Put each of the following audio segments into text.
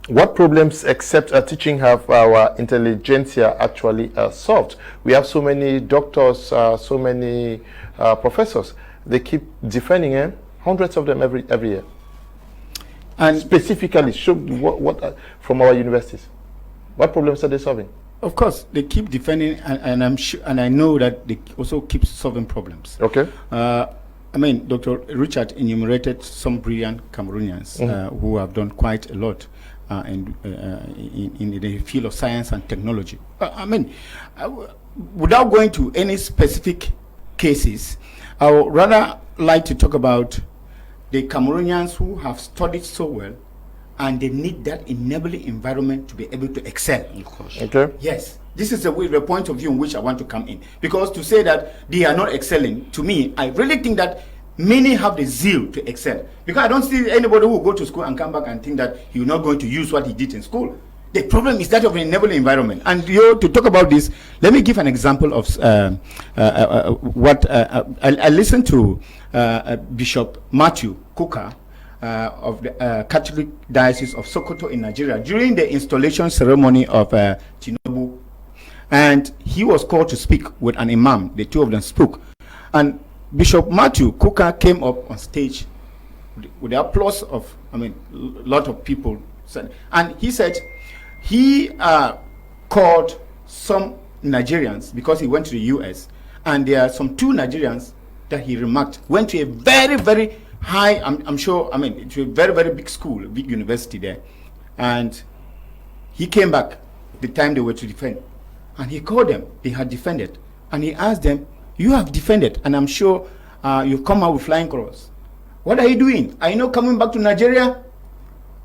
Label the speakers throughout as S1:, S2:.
S1: what problems except teaching have our intelligentsia actually solved? We have so many doctors, so many professors. They keep defending hundreds of them every year. And specifically, show what from our universities. What problems are they solving?
S2: Of course, they keep defending, and I'm sure, and I know that they also keep solving problems.
S1: Okay.
S2: I mean, Dr. Richard enumerated some brilliant Cameroonians who have done quite a lot in the field of science and technology. I mean, without going to any specific cases, I would rather like to talk about the Cameroonians who have studied so well, and they need that enabling environment to be able to excel.
S3: Of course.
S1: Okay.
S2: Yes, this is the point of view in which I want to come in. Because to say that they are not excelling, to me, I really think that many have the zeal to excel. Because I don't see anybody who will go to school and come back and think that you're not going to use what he did in school. The problem is that of an enabling environment. And to talk about this, let me give an example of what I listened to Bishop Matthew Kuka of the Catholic Diocese of Sokoto in Nigeria during the installation ceremony of Tinubu, and he was called to speak with an imam. The two of them spoke, and Bishop Matthew Kuka came up on stage with the applause of, I mean, a lot of people said, and he said he called some Nigerians because he went to the US, and there are some two Nigerians that he remarked went to a very, very high, I'm sure, I mean, it's a very, very big school, a big university there. And he came back the time they were to defend. And he called them, they had defended. And he asked them, you have defended, and I'm sure you've come out with flying colors. What are you doing? Are you not coming back to Nigeria?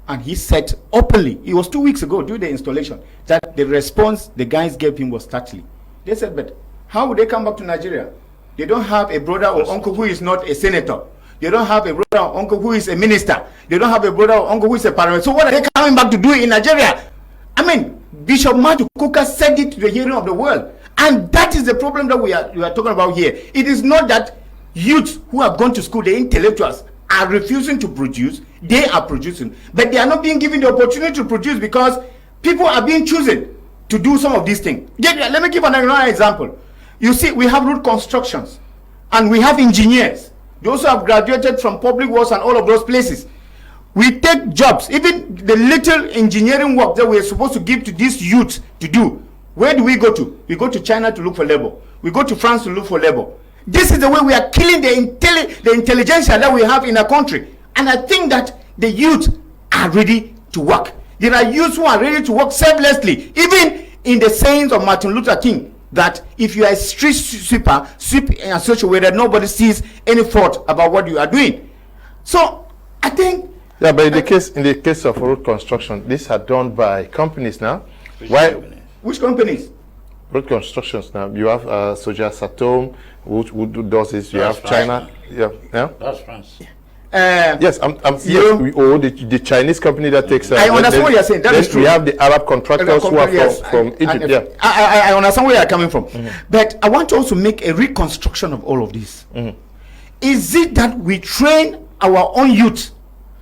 S2: And he said openly, it was 2 weeks ago during the installation, that the response the guys gave him was startling. They said, but how would they come back to Nigeria? They don't have a brother or uncle who is not a senator. They don't have a brother or uncle who is a minister. They don't have a brother or uncle who is a parliament. So what are they coming back to do in Nigeria? I mean, Bishop Matthew Kuka said it to the hearing of the world. And that is the problem that we are talking about here. It is not that youths who have gone to school, the intellectuals, are refusing to produce. They are producing. But they are not being given the opportunity to produce because people are being chosen to do some of these things. Let me give another example. You see, we have road constructions and we have engineers. Those who have graduated from public works and all of those places. We take jobs, even the little engineering work that we're supposed to give to these youths to do. Where do we go to? We go to China to look for labor. We go to France to look for labor. This is the way we are killing the intelligentsia that we have in our country. And I think that the youth are ready to work. There are youths who are ready to work selflessly, even in the sayings of Martin Luther King, that if you are a street sweeper, sweep in such a way that nobody sees any fault about what you are doing. So I think,
S1: yeah, but in the case of road construction, these are done by companies now.
S2: Which companies?
S1: Road constructions now. You have Soja Satom, who does this. You have China. Yeah.
S3: That's France.
S1: Yes, the Chinese company that takes.
S2: I understand what you're saying. That is true.
S1: We have the Arab contractors who are from Egypt. Yeah,
S2: I understand where you're coming from. But I want to also make a reconstruction of all of this. Is it that we train our own youth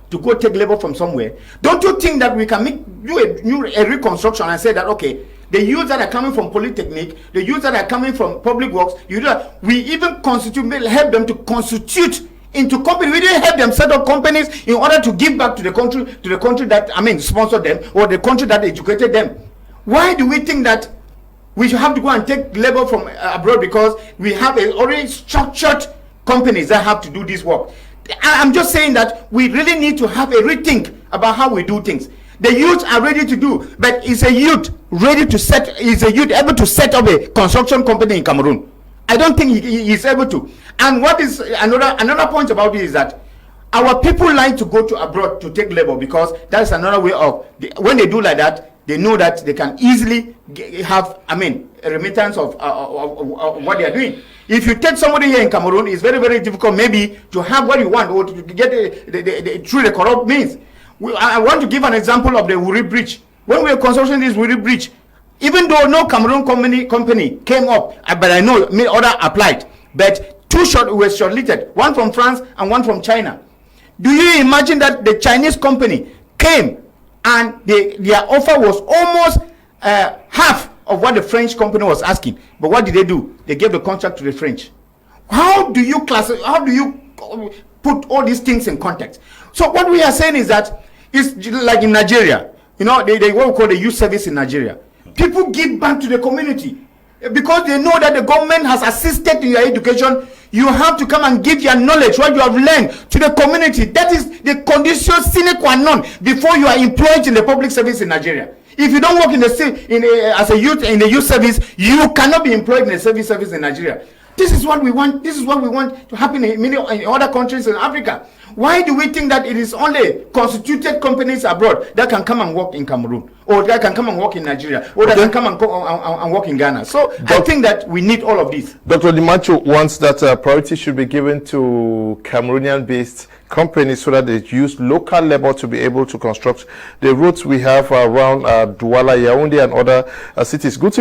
S2: to go take labor from somewhere? Don't you think that we can do a reconstruction and say that, okay, the youth that are coming from Polytechnic, the youth that are coming from public works, we even help them to constitute into company. We didn't help them set up companies in order to give back to the country that, I mean, sponsored them, or the country that educated them. Why do we think that we should have to go and take labor from abroad because we have already structured companies that have to do this work? I'm just saying that we really need to have a rethink about how we do things. The youth are ready to do, but is a youth able to set up a construction company in Cameroon? I don't think he is able to. And what is another point about it is that our people like to go to abroad to take labor because that's another way of, when they do like that, they know that they can easily have, I mean, a remittance of what they are doing. If you take somebody here in Cameroon, it's very, very difficult maybe to have what you want or to get through the corrupt means. I want to give an example of the Wuri Bridge. When we were constructing this Wuri Bridge, even though no Cameroon company came up, but I know other applied, but two were shortlisted, one from France and one from China. Do you imagine that the Chinese company came and their offer was almost half of what the French company was asking. But what did they do? They gave the contract to the French. How do you put all these things in context? So what we are saying is that it's like in Nigeria, you know, they what we call the youth service in Nigeria. People give back to the community because they know that the government has assisted in your education. You have to come and give your knowledge, what you have learned, to the community. That is the condition sine qua non before you are employed in the public service in Nigeria. If you don't work as a youth in the youth service, you cannot be employed in the service in Nigeria. This is what we want. This is what we want to happen in many other countries in Africa. Why do we think that it is only constituted companies abroad that can come and work in Cameroon, or that can come and work in Nigeria, or that can come and work in Ghana? So I think that we need all of this.
S1: Dr. Dimacho wants that priority should be given to Cameroonian-based companies so that they use local labor to be able to construct the roads we have around Douala, Yaoundé, and other cities. Good to